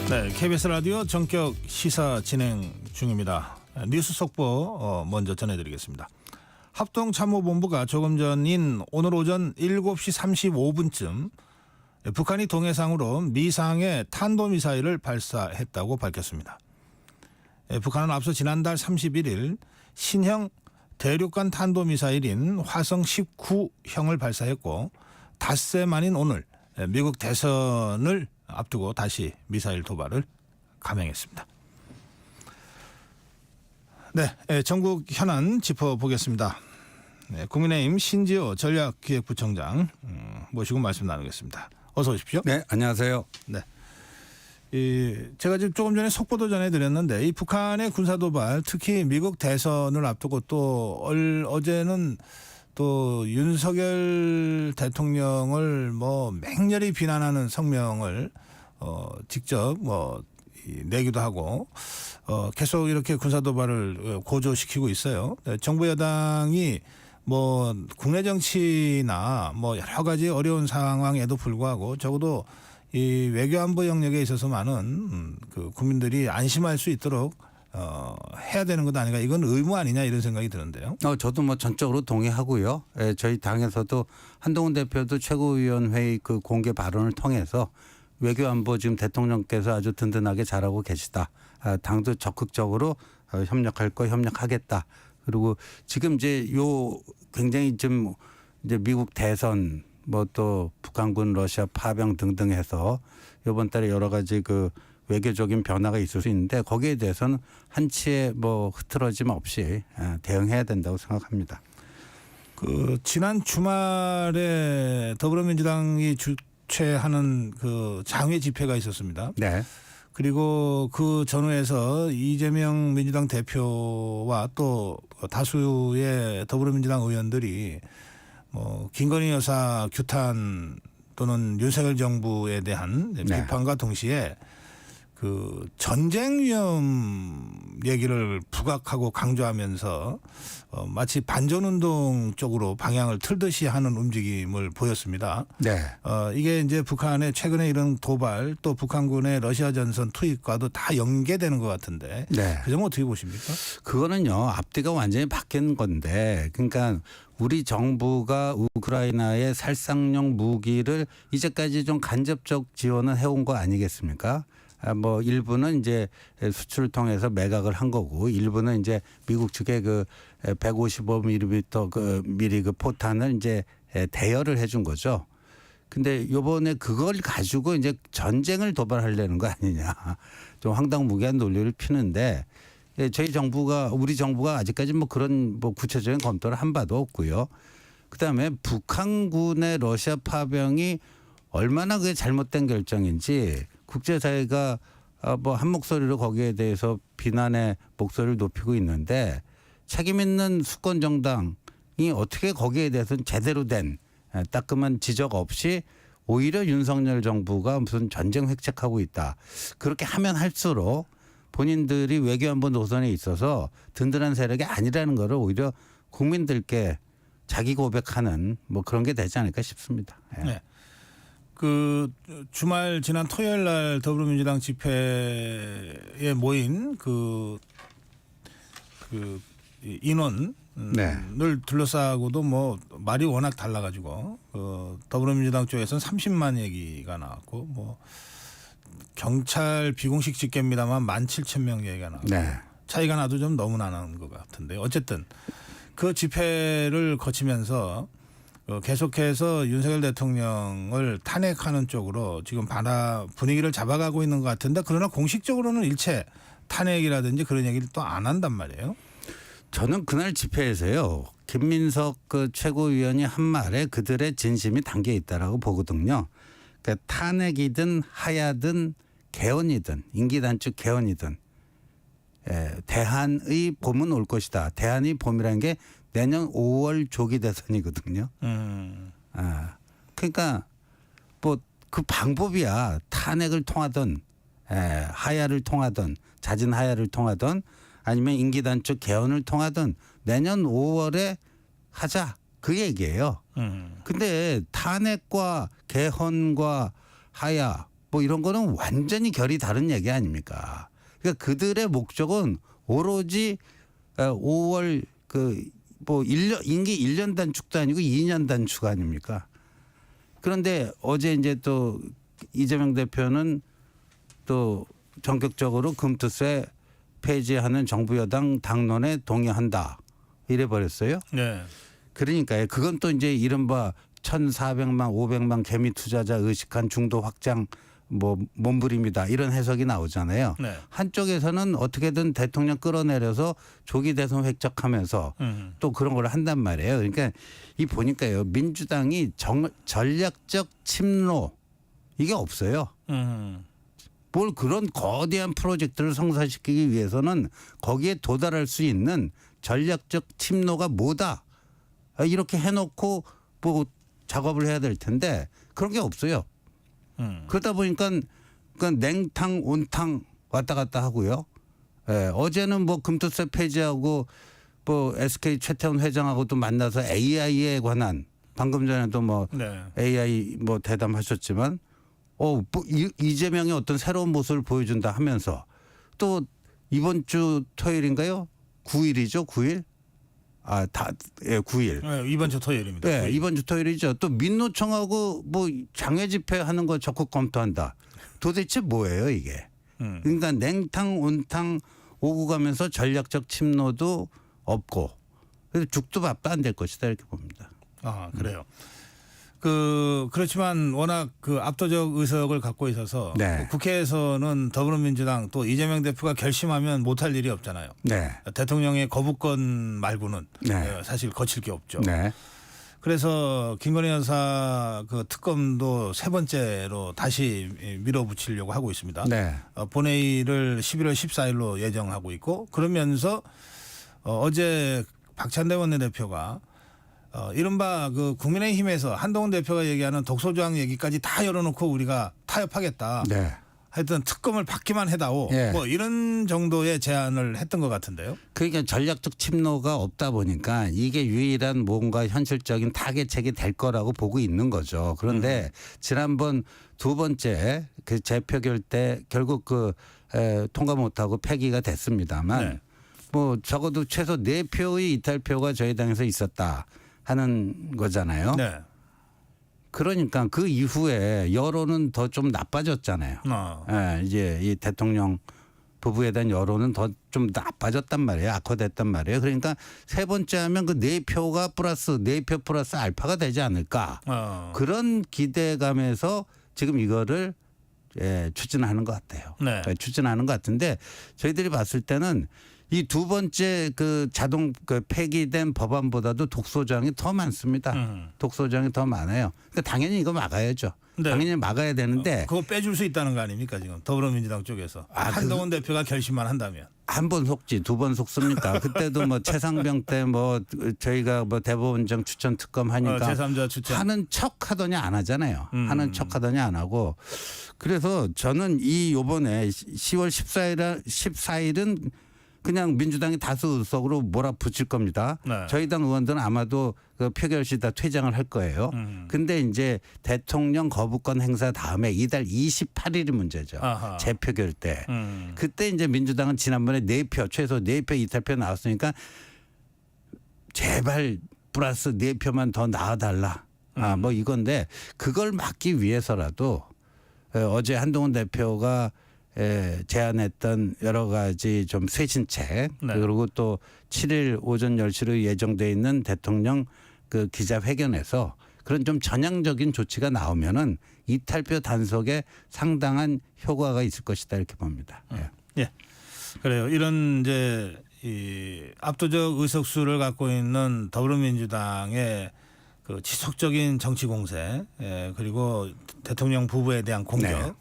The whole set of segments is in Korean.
네, KBS 라디오 전격 시사 진행 중입니다. 뉴스 속보 먼저 전해드리겠습니다. 합동참모본부가 조금 전인 오늘 오전 7시 35분쯤 북한이 동해상으로 미상의 탄도미사일을 발사했다고 밝혔습니다. 북한은 앞서 지난달 31일 신형 대륙간 탄도미사일인 화성 19형을 발사했고 닷새 만인 오늘 미국 대선을 앞두고 다시 미사일 도발을 감행했습니다. 네, 전국 현안 짚어보겠습니다. 네, 국민의힘 신지호 전략기획부총장 모시고 말씀 나누겠습니다. 어서 오십시오. 네, 안녕하세요. 네, 제가 지금 조금 전에 속보도 전해드렸는데 이 북한의 군사도발, 특히 미국 대선을 앞두고 또 어제는 또 윤석열 대통령을 맹렬히 비난하는 성명을 직접 내기도 하고 계속 이렇게 군사도발을 고조시키고 있어요. 정부 여당이 국내 정치나 여러 가지 어려운 상황에도 불구하고 적어도 이 외교안보 영역에 있어서 많은 그 국민들이 안심할 수 있도록 해야 되는 것 아닌가, 이건 의무 아니냐 이런 생각이 드는데요. 저도 전적으로 동의하고요. 저희 당에서도 한동훈 대표도 최고위원회의 그 공개 발언을 통해서 외교안보 지금 대통령께서 아주 든든하게 잘하고 계시다. 당도 적극적으로 협력할 거 협력하겠다. 그리고 지금 이제 굉장히 좀 이제 미국 대선 또 북한군 러시아 파병 등등 해서 이번 달에 여러 가지 그 외교적인 변화가 있을 수 있는데 거기에 대해서는 한치의 흐트러짐 없이 대응해야 된다고 생각합니다. 지난 주말에 더불어민주당이 주최하는 그 장외 집회가 있었습니다. 네. 그리고 그 전후에서 이재명 민주당 대표와 또 다수의 더불어민주당 의원들이 김건희 여사 규탄 또는 윤석열 정부에 대한 비판과 동시에 그 전쟁 위험 얘기를 부각하고 강조하면서 마치 반전운동 쪽으로 방향을 틀듯이 하는 움직임을 보였습니다. 네. 이게 이제 북한의 최근에 이런 도발, 또 북한군의 러시아 전선 투입과도 다 연계되는 것 같은데, 네. 그 점은 어떻게 보십니까? 그거는요, 앞뒤가 완전히 바뀐 건데, 그러니까 우리 정부가 우크라이나의 살상용 무기를 이제까지 좀 간접적 지원을 해온 거 아니겠습니까? 일부는 이제 수출을 통해서 매각을 한 거고, 일부는 이제 미국 측에 그 155mm 미리 그 포탄을 이제 대여를 해준 거죠. 근데 요번에 그걸 가지고 이제 전쟁을 도발하려는 거 아니냐. 좀 황당무계한 논리를 피는데, 우리 정부가 아직까지 그런 구체적인 검토를 한 바도 없고요. 그 다음에 북한군의 러시아 파병이 얼마나 그게 잘못된 결정인지 국제사회가 한 목소리로 거기에 대해서 비난의 목소리를 높이고 있는데, 책임 있는 수권 정당이 어떻게 거기에 대해서는 제대로 된 따끔한 지적 없이 오히려 윤석열 정부가 무슨 전쟁 획책하고 있다. 그렇게 하면 할수록 본인들이 외교안보 노선에 있어서 든든한 세력이 아니라는 거를 오히려 국민들께 자기 고백하는 그런 게 되지 않을까 싶습니다. 네. 그 주말 지난 토요일 날 더불어민주당 집회에 모인 그 인원을 둘러싸고도 말이 워낙 달라가지고 더불어민주당 쪽에서는 30만 얘기가 나왔고 경찰 비공식 집계입니다만 17,000명 얘기가 나왔고 차이가 나도 좀 너무 나는 것 같은데, 어쨌든 그 집회를 거치면서 계속해서 윤석열 대통령을 탄핵하는 쪽으로 지금 분위기를 잡아가고 있는 것 같은데, 그러나 공식적으로는 일체 탄핵이라든지 그런 얘기를 또 안 한단 말이에요. 저는 그날 집회에서요, 김민석 그 최고위원이 한 말에 그들의 진심이 담겨 있다라고 보거든요. 그러니까 탄핵이든 하야든 개헌이든 임기단축 개헌이든 대한의 봄은 올 것이다. 대한의 봄이라는 게 내년 5월 조기 대선이거든요. 그러니까 그 방법이야. 탄핵을 통하든 하야를 통하든 잦은 하야를 통하든 아니면 임기단축 개헌을 통하든 내년 5월에 하자, 그 얘기예요. 근데 탄핵과 개헌과 하야 뭐 이런 거는 완전히 결이 다른 얘기 아닙니까? 그러니까 그들의 목적은 오로지 5월 뭐 1년 임기 1년 단축도 아니고 2년 단축 아닙니까? 그런데 어제 이제 또 이재명 대표는 또 전격적으로 금투세 폐지하는 정부 여당 당론에 동의한다 이래 버렸어요. 네. 그러니까 그건 또 이제 이른바 1,400만 500만 개미 투자자 의식한 중도 확장 뭐 몸부림이다 이런 해석이 나오잖아요. 네. 한쪽에서는 어떻게든 대통령 끌어내려서 조기 대선 획적하면서 또 그런 걸 한단 말이에요. 그러니까 이 보니까요 민주당이 전략적 침노 이게 없어요. 뭘 그런 거대한 프로젝트를 성사시키기 위해서는 거기에 도달할 수 있는 전략적 침노가 뭐다 이렇게 해놓고 뭐 작업을 해야 될 텐데 그런 게 없어요. 그러다 보니까 냉탕 온탕 왔다 갔다 하고요. 예, 어제는 뭐 금투세 폐지하고 뭐 SK 최태원 회장하고도 만나서 AI에 관한 방금 전에도 뭐 네. AI 뭐 대담하셨지만 뭐 이재명이 어떤 새로운 모습을 보여준다 하면서 또 이번 주 토요일인가요? 9일이죠, 9일? 9일. 네, 이번 주 토요일입니다. 네, 이번 주 토요일이죠. 또 민노총하고 뭐 장외 집회하는 거 적극 검토한다. 도대체 뭐예요 이게? 그러니까 냉탕 온탕 오고 가면서 전략적 침노도 없고 그래서 죽도 밥도 안 될 것이다 이렇게 봅니다. 아 그래요. 그렇지만 워낙 압도적 의석을 갖고 있어서 네. 국회에서는 더불어민주당 또 이재명 대표가 결심하면 못할 일이 없잖아요. 네. 대통령의 거부권 말고는 네. 사실 거칠 게 없죠. 네. 그래서 김건희 여사 특검도 세 번째로 다시 밀어붙이려고 하고 있습니다. 네. 본회의를 11월 14일로 예정하고 있고 그러면서 어제 박찬대 원내대표가 이른바 국민의힘에서 한동훈 대표가 얘기하는 독소조항 얘기까지 다 열어놓고 우리가 타협하겠다. 네. 하여튼 특검을 받기만 해다오. 예. 뭐 이런 정도의 제안을 했던 것 같은데요. 그러니까 전략적 침노가 없다 보니까 이게 유일한 뭔가 현실적인 타겟책이 될 거라고 보고 있는 거죠. 그런데 지난번 두 번째 재표결 때 결국 통과 못하고 폐기가 됐습니다만 네. 뭐 적어도 최소 4표의 이탈표가 저희 당에서 있었다 하는 거잖아요. 네. 그러니까 그 이후에 여론은 더 좀 나빠졌잖아요. 예, 이제 이 대통령 부부에 대한 여론은 더 좀 나빠졌단 말이에요. 악화됐단 말이에요. 그러니까 세 번째 하면 그 4표가 플러스 4표 플러스 알파가 되지 않을까. 그런 기대감에서 지금 이거를 추진하는 것 같아요. 네. 추진하는 것 같은데 저희들이 봤을 때는 이 두 번째 자동 폐기된 법안보다도 독소조항이 더 많습니다. 독소조항이 더 많아요. 그러니까 당연히 이거 막아야죠. 네. 당연히 막아야 되는데 그거 빼줄 수 있다는 거 아닙니까 지금 더불어민주당 쪽에서 한동훈 대표가 결심만 한다면. 한 번 속지 두 번 속습니까? 그때도 뭐 최상병 때 뭐 저희가 뭐 대법원장 추천 특검 하니까 제3자 추천. 하는 척 하더니 안 하잖아요. 하는 척 하더니 안 하고. 그래서 저는 요번에 10월 14일은 그냥 민주당이 다수 의석으로 몰아붙일 겁니다. 네. 저희 당 의원들은 아마도 표결 시 다 퇴장을 할 거예요. 근데 이제 대통령 거부권 행사 다음에 이달 28일이 문제죠. 아하. 재표결 때. 그때 이제 민주당은 지난번에 4표 최소 4표 이탈표 나왔으니까 제발 플러스 4표만 더 나와달라. 뭐 이건데 그걸 막기 위해서라도 어제 한동훈 대표가 제안했던 여러 가지 좀 쇄신책 네. 그리고 또 7일 오전 10시로 예정돼 있는 대통령 기자회견에서 그런 좀 전향적인 조치가 나오면은 이탈표 단속에 상당한 효과가 있을 것이다 이렇게 봅니다. 예. 그래요. 이런 이제 이 압도적 의석수를 갖고 있는 더불어민주당의 지속적인 정치 공세 그리고 대통령 부부에 대한 공격 네.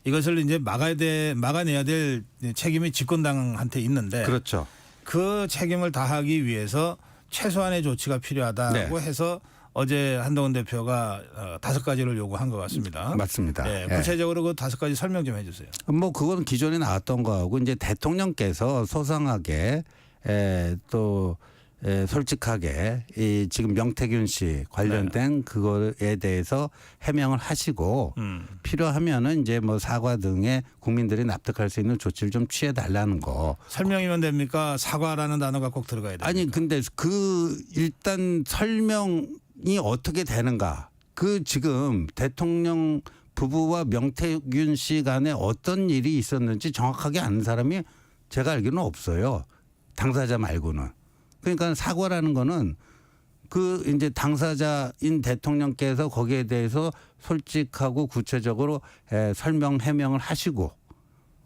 이것을 이제 막아내야 될 책임이 집권당한테 있는데 그렇죠. 그 책임을 다하기 위해서 최소한의 조치가 필요하다고 해서 어제 한동훈 대표가 5가지를 요구한 것 같습니다. 맞습니다. 네, 구체적으로 그 5가지 설명 좀 해주세요. 뭐 그건 기존에 나왔던 거하고 이제 대통령께서 소상하게 또 솔직하게 이 지금 명태균 씨 관련된 그거에 대해서 해명을 하시고 필요하면은 이제 뭐 사과 등의 국민들이 납득할 수 있는 조치를 좀 취해 달라는 거. 설명이면 됩니까? 사과라는 단어가 꼭 들어가야 됩니까? 아니 근데 그 일단 설명이 어떻게 되는가? 그 지금 대통령 부부와 명태균 씨 간에 어떤 일이 있었는지 정확하게 아는 사람이 제가 알기로는 없어요. 당사자 말고는. 그러니까 사과라는 거는 그 이제 당사자인 대통령께서 거기에 대해서 솔직하고 구체적으로 설명 해명을 하시고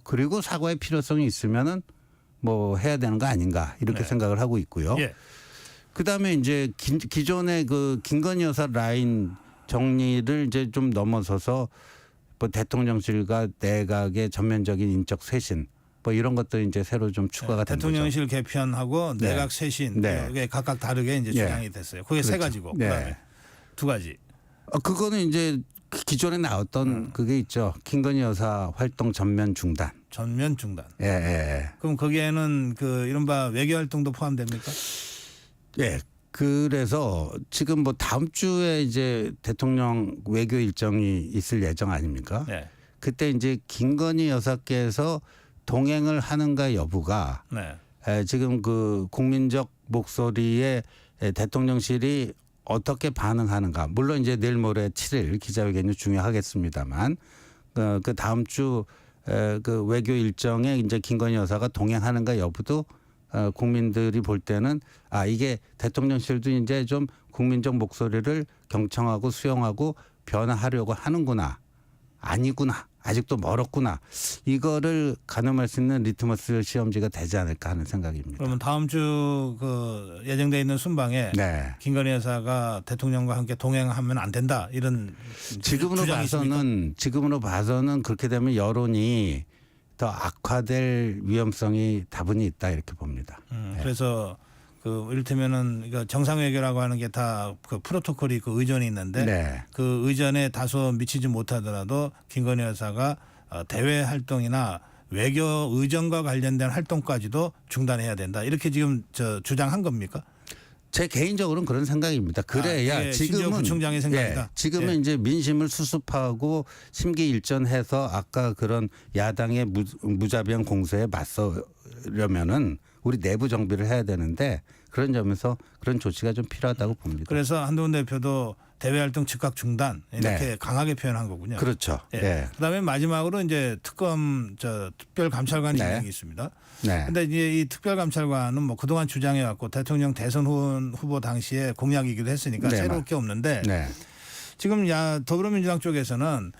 그리고 사과의 필요성이 있으면은 뭐 해야 되는 거 아닌가 이렇게 네. 생각을 하고 있고요. 예. 그다음에 이제 기존의 그 김건희 여사 라인 정리를 이제 좀 넘어서서 뭐 대통령실과 내각의 전면적인 인적 쇄신 뭐 이런 것도 이제 새로 좀 추가가 된 거죠. 대통령실 개편하고 네. 내각 쇄신 네. 이게 각각 다르게 이제 네. 주장이 됐어요. 그게 세 그렇죠. 가지고 네. 그다음에 두 가지. 그거는 이제 기존에 나왔던 그게 있죠. 김건희 여사 활동 전면 중단. 전면 중단. 예, 예, 그럼 거기에는 그 이른바 외교 활동도 포함됩니까? 예. 그래서 지금 뭐 다음 주에 이제 대통령 외교 일정이 있을 예정 아닙니까? 네. 그때 이제 김건희 여사께서 동행을 하는가 여부가 네. 지금 그 국민적 목소리에 대통령실이 어떻게 반응하는가. 물론 이제 내일 모레 7일 기자회견이 중요하겠습니다만 그 다음 주 그 외교 일정에 이제 김건희 여사가 동행하는가 여부도 국민들이 볼 때는 아 이게 대통령실도 이제 좀 국민적 목소리를 경청하고 수용하고 변화하려고 하는구나. 아니구나. 아직도 멀었구나. 이거를 가늠할 수 있는 리트머스 시험지가 되지 않을까 하는 생각입니다. 그러면 다음 주 그 예정돼 있는 순방에 네. 김건희 여사가 대통령과 함께 동행하면 안 된다 이런 지금으로 봐서는 그렇게 되면 여론이 더 악화될 위험성이 다분히 있다 이렇게 봅니다. 네. 그래서 그 이를테면은 이거 정상외교라고 하는 게 다 그 프로토콜이 그 의전이 있는데 네. 그 의전에 다소 미치지 못하더라도 김건희 여사가 대외 활동이나 외교 의전과 관련된 활동까지도 중단해야 된다. 이렇게 지금 주장한 겁니까? 제 개인적으로는 그런 생각입니다. 그래야 예, 신지호 지금은 부총장의 생각이다. 지금은 예. 이제 민심을 수습하고 심기일전해서 아까 그런 야당의 무자비한 공세에 맞서려면은 우리 내부 정비를 해야 되는데 그런 점에서 그런 조치가 좀 필요하다고 봅니다. 그래서 한동훈 대표도 대외 활동 즉각 중단 이렇게 네. 강하게 표현한 거군요. 그렇죠. 예. 예. 그다음에 마지막으로 이제 특별감찰관이 네. 임명이 있습니다. 네. 근데 이제 이 특별감찰관은 뭐 그동안 주장해 왔고 대통령 대선 후보 당시에 공약이기도 했으니까 네, 새로울 게 없는데 네. 지금 더불어민주당 쪽에서는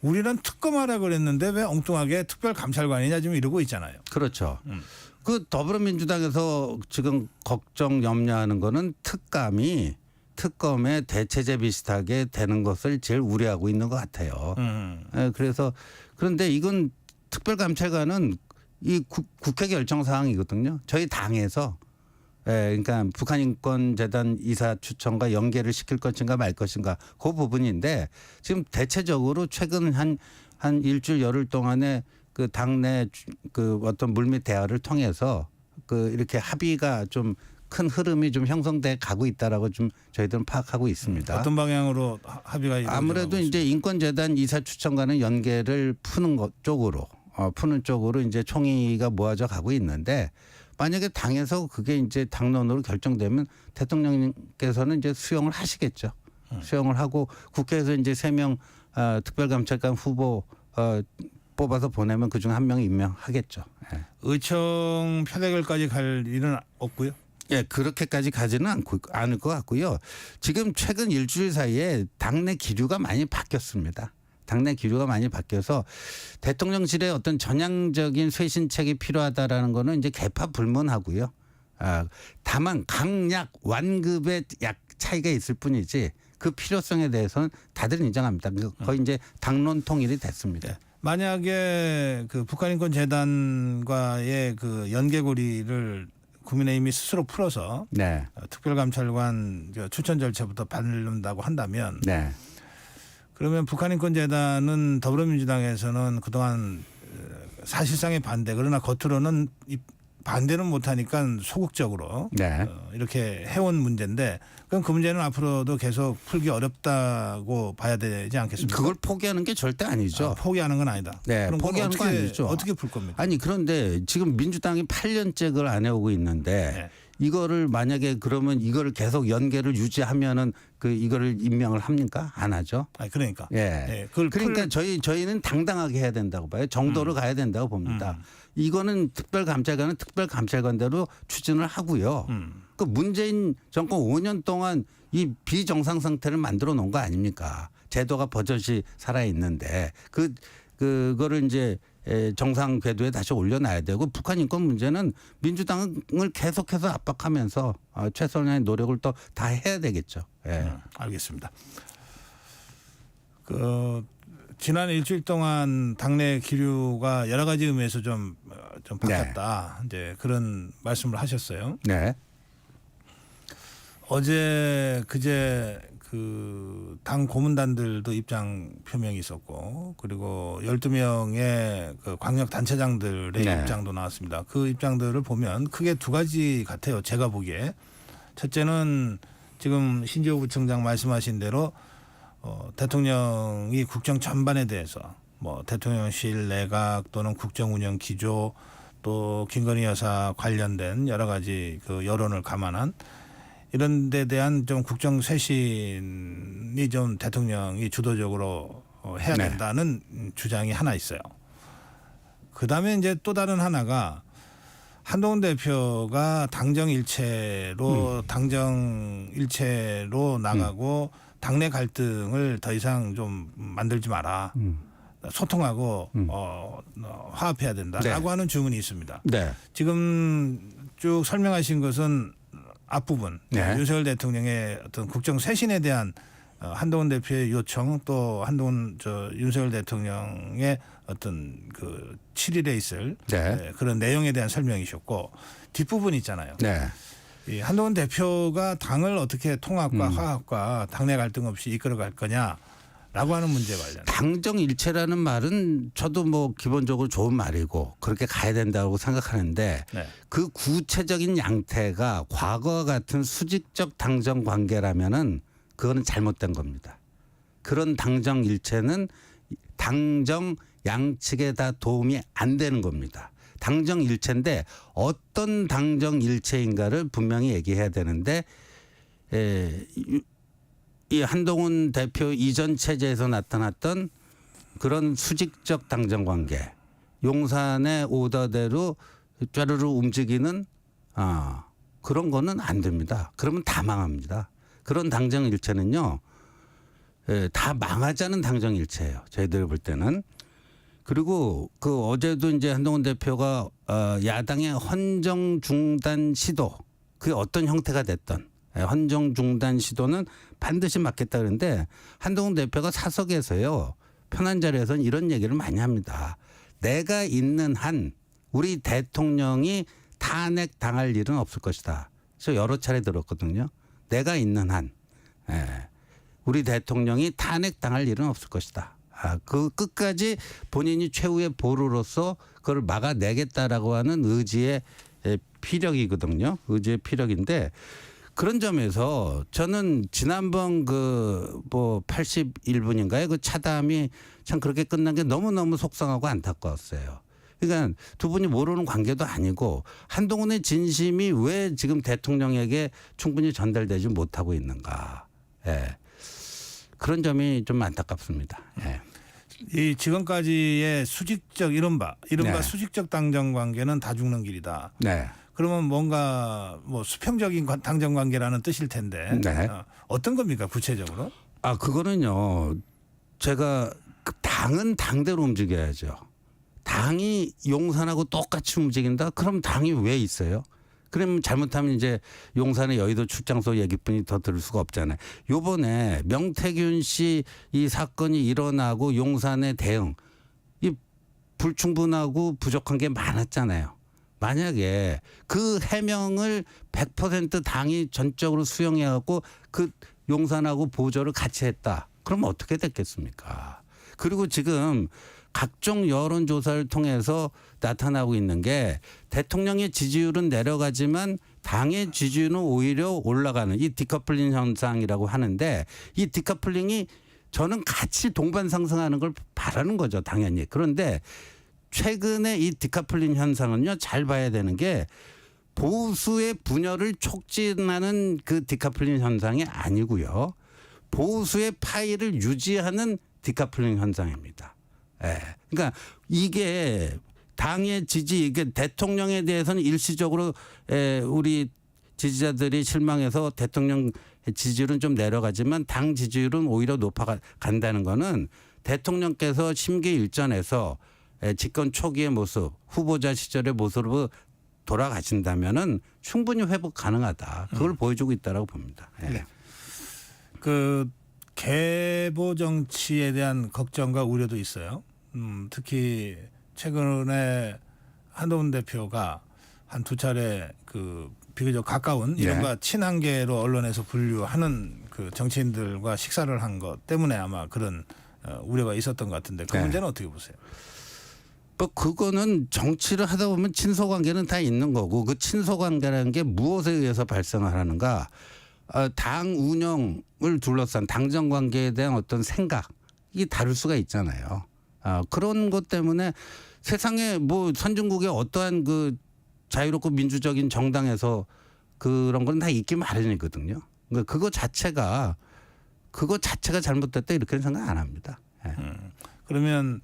우리는 특검하라 그랬는데 왜 엉뚱하게 특별감찰관이냐 지금 이러고 있잖아요. 그렇죠. 그 더불어민주당에서 지금 걱정 염려하는 거는 특검의 대체제 비슷하게 되는 것을 제일 우려하고 있는 것 같아요. 예, 그래서 그런데 이건 특별감찰관은 이 국회 결정 사항이거든요. 저희 당에서 그러니까 북한인권재단 이사 추천과 연계를 시킬 것인가 말 것인가 그 부분인데 지금 대체적으로 최근 한 일주일 열흘 동안에 그 당내 그 어떤 물밑 대화를 통해서 그 이렇게 합의가 좀 큰 흐름이 좀 형성돼 가고 있다라고 좀 저희들은 파악하고 있습니다. 어떤 방향으로 합의가 이루어지고 아무래도 이제 인권재단 이사 추천과는 연계를 푸는 것 쪽으로 푸는 쪽으로 이제 총의가 모아져 가고 있는데 만약에 당에서 그게 이제 당론으로 결정되면 대통령께서는 이제 수용을 하시겠죠. 수용을 하고 국회에서 이제 3명 특별감찰관 후보 뽑아서 보내면 그중 한 명 임명하겠죠. 예. 의총 표대결까지 갈 일은 없고요. 예, 그렇게까지 가지는 않을 것 같고요. 지금 최근 일주일 사이에 당내 기류가 많이 바뀌었습니다. 당내 기류가 많이 바뀌어서 대통령실의 어떤 전향적인 쇄신책이 필요하다라는 거는 이제 개파불문하고요. 다만 강약 완급의 약 차이가 있을 뿐이지 그 필요성에 대해서는 다들 인정합니다. 거의 이제 당론 통일이 됐습니다. 네. 만약에 그 북한인권재단과의 그 연계고리를 국민의힘이 스스로 풀어서 네. 특별감찰관 추천 절차부터 밟는다고 한다면 네. 그러면 북한인권재단은 더불어민주당에서는 그동안 사실상의 반대 그러나 겉으로는 반대는 못하니까 소극적으로 네. 이렇게 해온 문제인데 그럼 그 문제는 앞으로도 계속 풀기 어렵다고 봐야 되지 않겠습니까? 그걸 포기하는 게 절대 아니죠. 포기하는 건 아니다. 네, 그럼 포기하는 건 아니죠. 어떻게 풀 겁니까? 아니 그런데 지금 민주당이 8년째 그걸 안 해오고 있는데 네. 이거를 만약에 그러면 이거를 계속 연계를 유지하면은 그 이거를 임명을 합니까? 안 하죠. 아니, 그러니까. 예. 네, 그걸 그러니까 저희는 당당하게 해야 된다고 봐요. 정도를 가야 된다고 봅니다. 이거는 특별감찰관은 특별감찰관대로 추진을 하고요. 그 문재인 정권 5년 동안 이 비정상 상태를 만들어 놓은 거 아닙니까? 제도가 버젓이 살아 있는데 그거를 이제 정상 궤도에 다시 올려놔야 되고 북한 인권 문제는 민주당을 계속해서 압박하면서 최선의 노력을 또 다 해야 되겠죠. 예. 알겠습니다. 지난 일주일 동안 당내 기류가 여러 가지 의미에서 좀 바뀌었다. 이제 그런 말씀을 하셨어요. 네. 어제 그제 당 고문단들도 입장 표명이 있었고 그리고 12명의 그 광역 단체장들의 네. 입장도 나왔습니다. 그 입장들을 보면 크게 두 가지 같아요. 제가 보기에. 첫째는 지금 신지호 부총장 말씀하신 대로 대통령이 국정 전반에 대해서 뭐 대통령실 내각 또는 국정 운영 기조 또 김건희 여사 관련된 여러 가지 그 여론을 감안한 이런 데 대한 좀 국정 쇄신이 좀 대통령이 주도적으로 해야 네. 된다는 주장이 하나 있어요. 그다음에 이제 또 다른 하나가 한동훈 대표가 당정 일체로 나가고 당내 갈등을 더 이상 좀 만들지 마라. 소통하고 화합해야 된다라고 네. 하는 주문이 있습니다. 네. 지금 쭉 설명하신 것은 앞부분 네. 윤석열 대통령의 어떤 국정 쇄신에 대한 한동훈 대표의 요청 또 윤석열 대통령의 어떤 그 7일에 있을 네. 그런 내용에 대한 설명이셨고 뒷부분 있잖아요. 네. 이 한동훈 대표가 당을 어떻게 통합과 화합과 당내 갈등 없이 이끌어갈 거냐라고 하는 문제 관련. 당정 일체라는 말은 저도 뭐 기본적으로 좋은 말이고 그렇게 가야 된다고 생각하는데 네. 그 구체적인 양태가 과거와 같은 수직적 당정 관계라면은 그거는 잘못된 겁니다. 그런 당정 일체는 당정 양측에 다 도움이 안 되는 겁니다. 당정 일체인데 어떤 당정 일체인가를 분명히 얘기해야 되는데 이 한동훈 대표 이전 체제에서 나타났던 그런 수직적 당정 관계, 용산의 오더대로 쫘르르 움직이는 그런 거는 안 됩니다. 그러면 다 망합니다. 그런 당정 일체는요, 다 망하자는 당정 일체예요. 저희들 볼 때는. 그리고 그 어제도 이제 한동훈 대표가 야당의 헌정 중단 시도, 그게 어떤 형태가 됐던 헌정 중단 시도는 반드시 막겠다 그러는데 한동훈 대표가 사석에서요 편한 자리에서는 이런 얘기를 많이 합니다. 내가 있는 한 우리 대통령이 탄핵 당할 일은 없을 것이다. 그래서 여러 차례 들었거든요. 내가 있는 한 우리 대통령이 탄핵 당할 일은 없을 것이다. 그 끝까지 본인이 최후의 보루로서 그걸 막아내겠다라고 하는 의지의 피력이거든요. 의지의 피력인데 그런 점에서 저는 지난번 뭐 81분인가요? 그 차담이 참 그렇게 끝난 게 너무너무 속상하고 안타까웠어요. 그러니까 두 분이 모르는 관계도 아니고 한동훈의 진심이 왜 지금 대통령에게 충분히 전달되지 못하고 있는가. 예. 그런 점이 좀 안타깝습니다. 예. 이 지금까지의 이른바 네. 수직적 당정 관계는 다 죽는 길이다. 네. 그러면 뭔가 뭐 수평적인 당정 관계라는 뜻일 텐데 네. 어떤 겁니까 구체적으로? 그거는요. 제가 당은 당대로 움직여야죠. 당이 용산하고 똑같이 움직인다? 그럼 당이 왜 있어요? 그러면 잘못하면 이제 용산의 여의도 출장소 얘기뿐이 더 들을 수가 없잖아요. 요번에 명태균 씨 이 사건이 일어나고 용산의 대응 이 불충분하고 부족한 게 많았잖아요. 만약에 그 해명을 100% 당이 전적으로 수용해갖고 그 용산하고 보조를 같이 했다. 그럼 어떻게 됐겠습니까? 그리고 지금 각종 여론조사를 통해서 나타나고 있는 게 대통령의 지지율은 내려가지만 당의 지지율은 오히려 올라가는 이 디커플링 현상이라고 하는데 이 디커플링이 저는 같이 동반 상승하는 걸 바라는 거죠. 당연히. 그런데 최근에 이 디커플링 현상은요. 잘 봐야 되는 게 보수의 분열을 촉진하는 그 디커플링 현상이 아니고요. 보수의 파이를 유지하는 디커플링 현상입니다. 예. 그러니까 이게 당의 지지, 이게 대통령에 대해서는 일시적으로 우리 지지자들이 실망해서 대통령 지지율은 좀 내려가지만 당 지지율은 오히려 높아간다는 거는 대통령께서 심기일전에서 집권 초기의 모습, 후보자 시절의 모습으로 돌아가신다면은 충분히 회복 가능하다. 그걸 보여주고 있다라고 봅니다. 예. 네. 그 계보 정치에 대한 걱정과 우려도 있어요. 특히 최근에 한동훈 대표가 한 두 차례 그 비교적 가까운 이른바 친한계로 언론에서 분류하는 그 정치인들과 식사를 한 것 때문에 아마 그런 우려가 있었던 것 같은데 그 문제는 어떻게 보세요? 뭐 그거는 정치를 하다 보면 친소관계는 다 있는 거고 그 친소관계라는 게 무엇에 의해서 발생을 하는가? 당 운영을 둘러싼 당정 관계에 대한 어떤 생각이 다를 수가 있잖아요. 그런 것 때문에 세상에 뭐 선진국의 어떠한 그 자유롭고 민주적인 정당에서 그런 건 다 있기 마련이거든요. 그러니까 그거 자체가 잘못됐다 이렇게 생각 안 합니다. 예. 그러면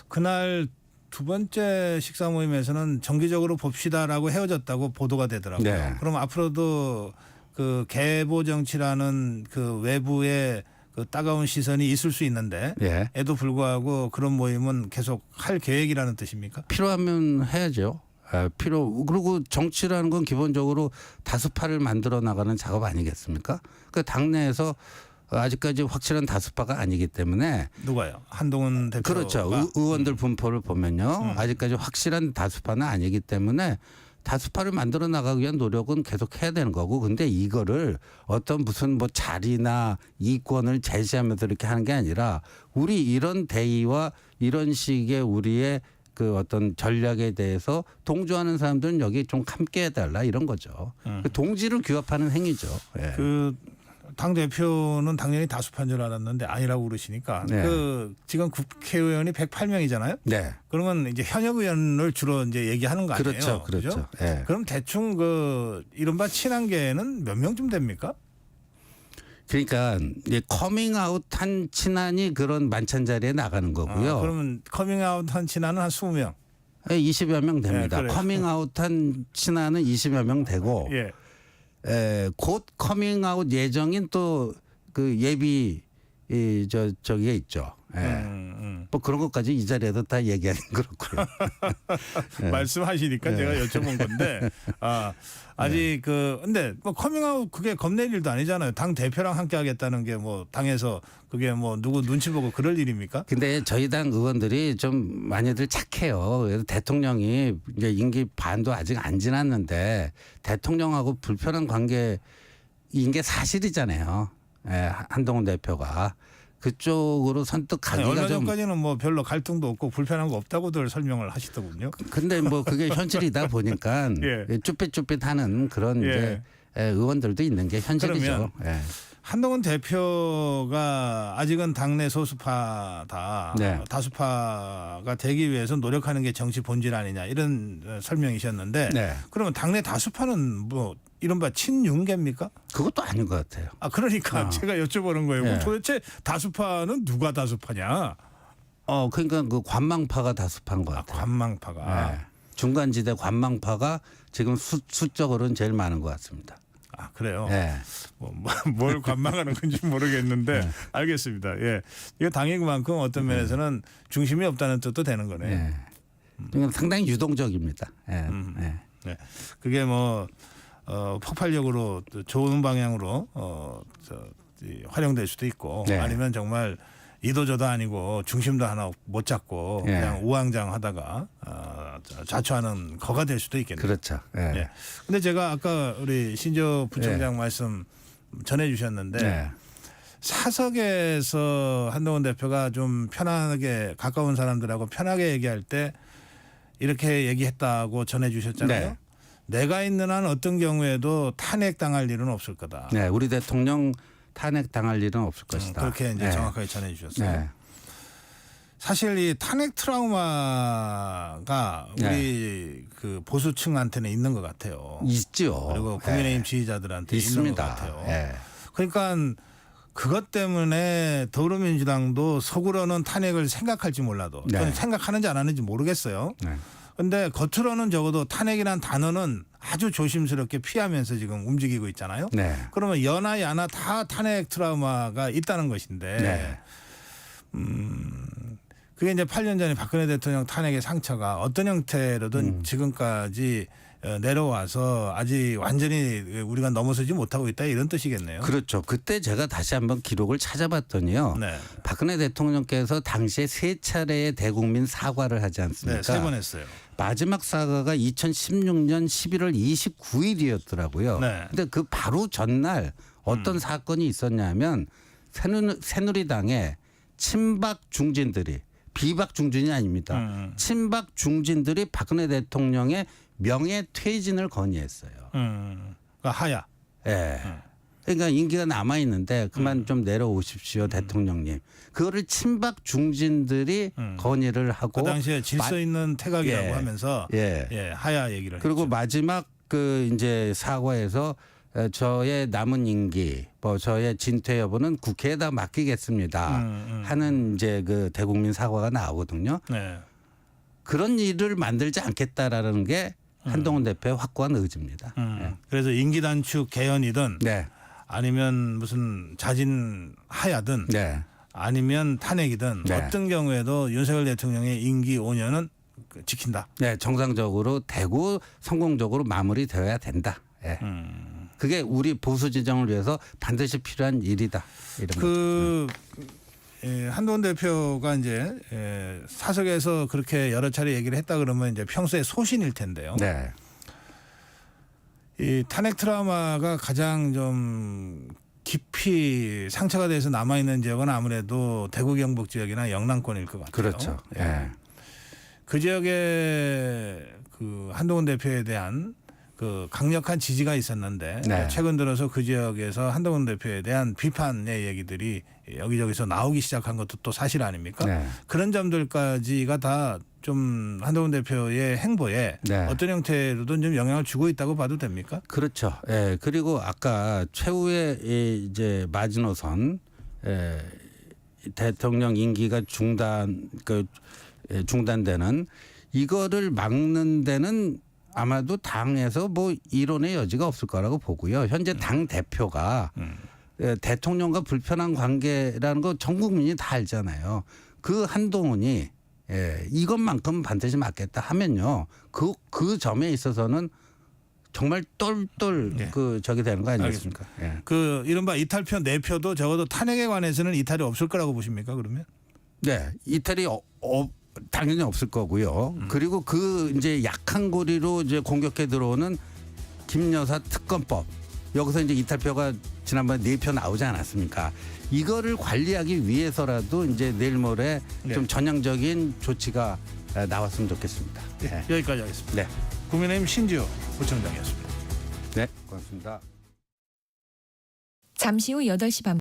그날 두 번째 식사 모임에서는 정기적으로 봅시다라고 헤어졌다고 보도가 되더라고요. 네. 그럼 앞으로도 그 계보 정치라는 그 외부의 그 따가운 시선이 있을 수 있는데 예. 에도 불구하고 그런 모임은 계속 할 계획이라는 뜻입니까? 필요하면 해야죠. 그리고 정치라는 건 기본적으로 다수파를 만들어 나가는 작업 아니겠습니까? 그 당내에서 아직까지 확실한 다수파가 아니기 때문에 누가요? 한동훈 대표가 그렇죠. 의원들 분포를 보면요. 아직까지 확실한 다수파는 아니기 때문에 다수파를 만들어 나가기 위한 노력은 계속 해야 되는 거고 근데 이거를 어떤 무슨 뭐 자리나 이권을 제시하면서 이렇게 하는 게 아니라 우리 이런 대의와 이런 식의 우리의 그 어떤 전략에 대해서 동조하는 사람들은 여기 좀 함께 해달라 이런 거죠. 그 동지를 규합하는 행위죠. 예. 그 당 대표는 당연히 다수파인 줄 알았는데 아니라고 그러시니까 네. 그 지금 국회의원이 108명이잖아요. 네. 그러면 이제 현역 의원을 주로 이제 얘기하는 거 아니에요? 그렇죠. 그렇죠. 그죠? 예. 그럼 대충 그 이른바 친한계는 몇 명쯤 됩니까? 그러니까 이제 커밍아웃한 친한이 그런 만찬 자리에 나가는 거고요. 그러면 커밍아웃한 친한은 한 20명. 20여 명 됩니다. 예, 그래요. 커밍아웃한 친한은 20여 명 되고 예. 곧 커밍아웃 예정인 또 그 예비 저기에 있죠. 예. 음. 뭐 그런 것까지 이 자리에서 다 얘기하는 그렇고요. 말씀하시니까 제가 여쭤본 건데 아직 근데 뭐 커밍아웃 그게 겁낼 일도 아니잖아요. 당 대표랑 함께 하겠다는 게 뭐 당에서 그게 뭐 누구 눈치 보고 그럴 일입니까? 근데 저희 당 의원들이 좀 많이들 착해요. 그래서 대통령이 이제 임기 반도 아직 안 지났는데 대통령하고 불편한 관계인 게 사실이잖아요. 예, 한동훈 대표가 그쪽으로 선뜻 가기가 얼마 좀. 전까지는 뭐 별로 갈등도 없고 불편한 거 없다고들 설명을 하시더군요. 근데 뭐 그게 현실이다 보니까 예. 쭈삣쭈삣하는 그런 예. 이제 의원들도 있는 게 현실이죠. 그러면 예. 한동훈 대표가 아직은 당내 소수파다. 네. 다수파가 되기 위해서 노력하는 게 정치 본질 아니냐 이런 설명이셨는데 네. 그러면 당내 다수파는 뭐 이른바 친윤계입니까? 그것도 아닌 것 같아요. 그러니까 제가 여쭤보는 거예요. 예. 도대체 다수파는 누가 다수파냐? 그러니까 그 관망파가 다수파인 것 같아요. 관망파가. 예. 중간지대 관망파가 지금 수적으로는 제일 많은 것 같습니다. 그래요. 예. 뭘 관망하는 건지 모르겠는데 알겠습니다. 예, 이거 당인 만큼 어떤 면에서는 중심이 없다는 뜻도 되는 거네요. 예. 그러니까 상당히 유동적입니다. 예. 예. 네. 그게 뭐 폭발력으로 좋은 방향으로 활용될 수도 있고 네. 아니면 정말 이도저도 아니고 중심도 하나 못 잡고 예. 그냥 우왕좌왕하다가 자초하는 거가 될 수도 있겠네요. 그렇죠. 예. 예. 근데 제가 아까 우리 신조 부총장 말씀 전해주셨는데 예. 사석에서 한동훈 대표가 좀 편하게 가까운 사람들하고 편하게 얘기할 때 이렇게 얘기했다고 전해주셨잖아요. 네. 내가 있는 한 어떤 경우에도 탄핵당할 일은 없을 거다. 네, 우리 대통령 탄핵 당할 일은 없을 것이다. 그렇게 이제 네. 정확하게 전해주셨어요. 네. 사실 이 탄핵 트라우마가 우리 그 보수층한테는 있는 것 같아요. 있죠. 그리고 국민의힘 지지자들한테 있는 것 있습니다. 같아요. 네. 그러니까 그것 때문에 더불어민주당도 속으로는 탄핵을 생각할지 몰라도 네. 또는 생각하는지 안 하는지 모르겠어요. 네. 그런데 겉으로는 적어도 탄핵이란 단어는 아주 조심스럽게 피하면서 지금 움직이고 있잖아요. 네. 그러면 여나 야나 다 탄핵 트라우마가 있다는 것인데 네. 그게 이제 8년 전에 박근혜 대통령 탄핵의 상처가 어떤 형태로든 지금까지 내려와서 아직 완전히 우리가 넘어서지 못하고 있다 이런 뜻이겠네요. 그렇죠. 그때 제가 다시 한번 기록을 찾아봤더니요. 네. 박근혜 대통령께서 당시에 3차례의 대국민 사과를 하지 않습니까? 네, 3번 했어요. 마지막 사과가 2016년 11월 29일이었더라고요. 네. 근데 그 바로 전날 어떤 사건이 있었냐면 새누리당의 친박 중진들이 비박 중진이 아닙니다. 친박 중진들이 박근혜 대통령의 명예퇴진을 건의했어요. 그러니까 하야. 예. 그러니까 임기가 남아 있는데 그만 좀 내려오십시오, 대통령님. 그거를 친박 중진들이 건의를 하고 그 당시에 질서 있는 태각이라고 예. 하면서 예. 하야 얘기를 그리고 했죠. 마지막 그 이제 사과에서 저의 남은 임기, 뭐 저의 진퇴 여부는 국회에다 맡기겠습니다. 하는 이제 그 대국민 사과가 나오거든요. 네. 그런 일을 만들지 않겠다라는 게 한동훈 대표의 확고한 의지입니다. 그래서 임기 단축 개헌이든 네, 아니면 무슨 자진 하야든 네, 아니면 탄핵이든 네. 어떤 경우에도 윤석열 대통령의 임기 5년은 지킨다. 네, 정상적으로 되고 성공적으로 마무리되어야 된다. 예. 그게 우리 보수 진정을 위해서 반드시 필요한 일이다. 이런 그 한동훈 대표가 이제 사석에서 그렇게 여러 차례 얘기를 했다 그러면 이제 평소에 소신일 텐데요. 거죠. 네, 이 탄핵 트라우마가 가장 좀 깊이 상처가 돼서 남아 있는 지역은 아무래도 대구 경북 지역이나 영남권일 것 같아요. 그렇죠. 예. 그 지역에 그 한동훈 대표에 대한 그 강력한 지지가 있었는데 네. 최근 들어서 그 지역에서 한동훈 대표에 대한 비판의 얘기들이 여기저기서 나오기 시작한 것도 또 사실 아닙니까? 네. 그런 점들까지가 다 좀 한동훈 대표의 행보에 네. 어떤 형태로든 좀 영향을 주고 있다고 봐도 됩니까? 그렇죠. 예. 그리고 아까 최후의 이 이제 마지노선 대통령 임기가 중단되는 이거를 막는 데는 아마도 당에서 뭐 이론의 여지가 없을 거라고 보고요. 현재 당 대표가 대통령과 불편한 관계라는 거 전 국민이 다 알잖아요. 그 한동훈이 이것만큼 반드시 막겠다 하면요. 그 점에 있어서는 정말 똘똘 네. 그 저기 되는 거 아니겠습니까? 예. 그 이른바 이탈표 4표도 적어도 탄핵에 관해서는 이탈이 없을 거라고 보십니까? 그러면? 네, 이탈이 당연히 없을 거고요. 그리고 그 이제 약한 고리로 이제 공격해 들어오는 김여사 특검법 여기서 이제 이탈표가 지난번에 4표 나오지 않았습니까? 이거를 관리하기 위해서라도 이제 내일 모레 네. 좀 전향적인 조치가 나왔으면 좋겠습니다. 네. 여기까지 하겠습니다. 네, 국민의힘 신지호 부총장이었습니다. 네, 고맙습니다. 잠시 후 8시 반